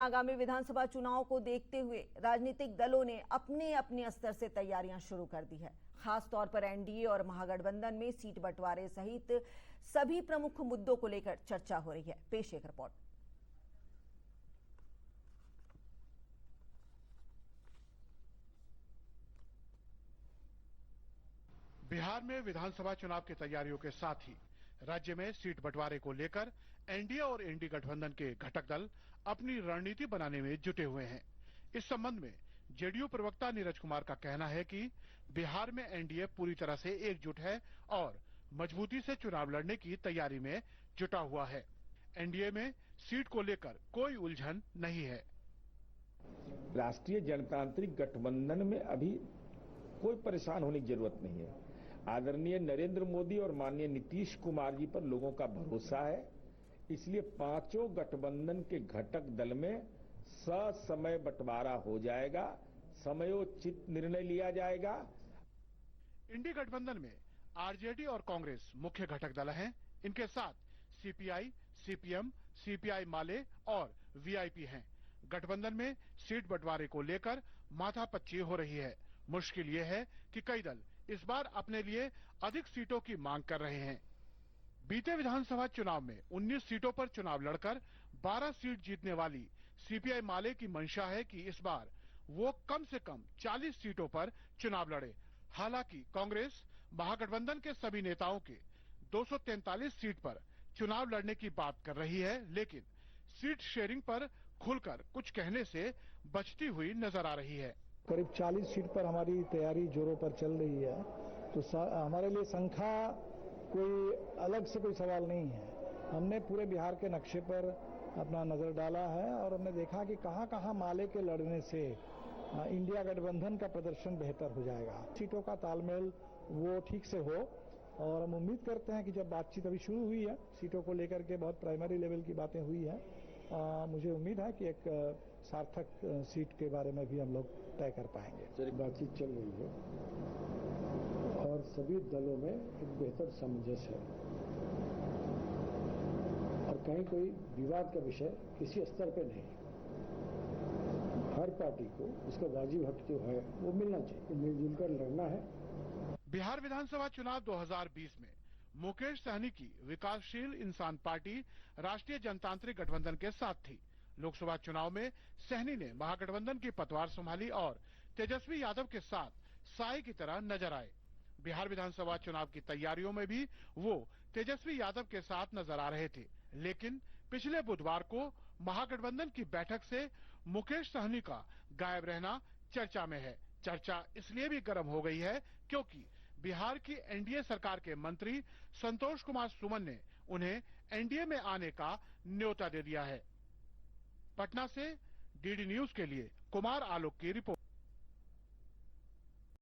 आगामी विधानसभा चुनाव को देखते हुए राजनीतिक दलों ने अपने अपने स्तर से तैयारियां शुरू कर दी है। खास तौर पर एनडीए और महागठबंधन में सीट बंटवारे सहित सभी प्रमुख मुद्दों को लेकर चर्चा हो रही है। पेश एक रिपोर्ट। बिहार में विधानसभा चुनाव की तैयारियों के साथ ही राज्य में सीट बंटवारे को लेकर एनडीए और एनडी गठबंधन के घटक दल अपनी रणनीति बनाने में जुटे हुए हैं। इस संबंध में जेडीयू प्रवक्ता नीरज कुमार का कहना है कि बिहार में एनडीए पूरी तरह से एकजुट है और मजबूती से चुनाव लड़ने की तैयारी में जुटा हुआ है। एनडीए में सीट को लेकर कोई उलझन नहीं है। राष्ट्रीय जनतांत्रिक गठबंधन में अभी कोई परेशान होने की जरूरत नहीं है। आदरणीय नरेंद्र मोदी और माननीय नीतीश कुमार जी पर लोगों का भरोसा है, इसलिए पांचों गठबंधन के घटक दल में ससमय बंटवारा हो जाएगा, समयोचित निर्णय लिया जाएगा। इंडी गठबंधन में आरजेडी और कांग्रेस मुख्य घटक दल हैं। इनके साथ सीपीआई, सीपीएम, सीपीआई माले और वीआईपी हैं। गठबंधन में सीट बंटवारे को लेकर माथापच्ची हो रही है। मुश्किल ये है कि कई दल इस बार अपने लिए अधिक सीटों की मांग कर रहे हैं। बीते विधानसभा चुनाव में 19 सीटों पर चुनाव लड़कर 12 सीट जीतने वाली सीपीआई माले की मंशा है कि इस बार वो कम से कम 40 सीटों पर चुनाव लड़े। हालांकि कांग्रेस महागठबंधन के सभी नेताओं के 243 सीट पर चुनाव लड़ने की बात कर रही है, लेकिन सीट शेयरिंग पर खुलकर कुछ कहने से बचती हुई नजर आ रही है। करीब 40 सीट पर हमारी तैयारी जोरों पर चल रही है, तो हमारे लिए संख्या कोई अलग से कोई सवाल नहीं है। हमने पूरे बिहार के नक्शे पर अपना नजर डाला है और हमने देखा कि कहां कहां माले के लड़ने से इंडिया गठबंधन का प्रदर्शन बेहतर हो जाएगा। सीटों का तालमेल वो ठीक से हो और हम उम्मीद करते हैं कि जब बातचीत अभी शुरू हुई है, सीटों को लेकर के बहुत प्राइमरी लेवल की बातें हुई है, मुझे उम्मीद है कि एक सार्थक सीट के बारे में भी हम लोग तय कर पाएंगे। बातचीत चल रही है और सभी दलों में एक बेहतर सामंजस्य है और कहीं कोई विवाद का विषय किसी स्तर पे नहीं। हर पार्टी को उसका वाजिब हक जो है वो मिलना चाहिए, मिलजुल कर लड़ना है। बिहार विधानसभा चुनाव 2020 में मुकेश सहनी की विकासशील इंसान पार्टी राष्ट्रीय जनतांत्रिक गठबंधन के साथ थी। लोकसभा चुनाव में सहनी ने महागठबंधन की पतवार संभाली और तेजस्वी यादव के साथ साए की तरह नजर आए। बिहार विधानसभा चुनाव की तैयारियों में भी वो तेजस्वी यादव के साथ नजर आ रहे थे, लेकिन पिछले बुधवार को महागठबंधन की बैठक से मुकेश सहनी का गायब रहना चर्चा में है। चर्चा इसलिए भी गर्म हो गई है क्योंकि बिहार की एनडीए सरकार के मंत्री संतोष कुमार सुमन ने उन्हें एनडीए में आने का न्योता दे दिया है। पटना से डीडी न्यूज के लिए कुमार आलोक की रिपोर्ट।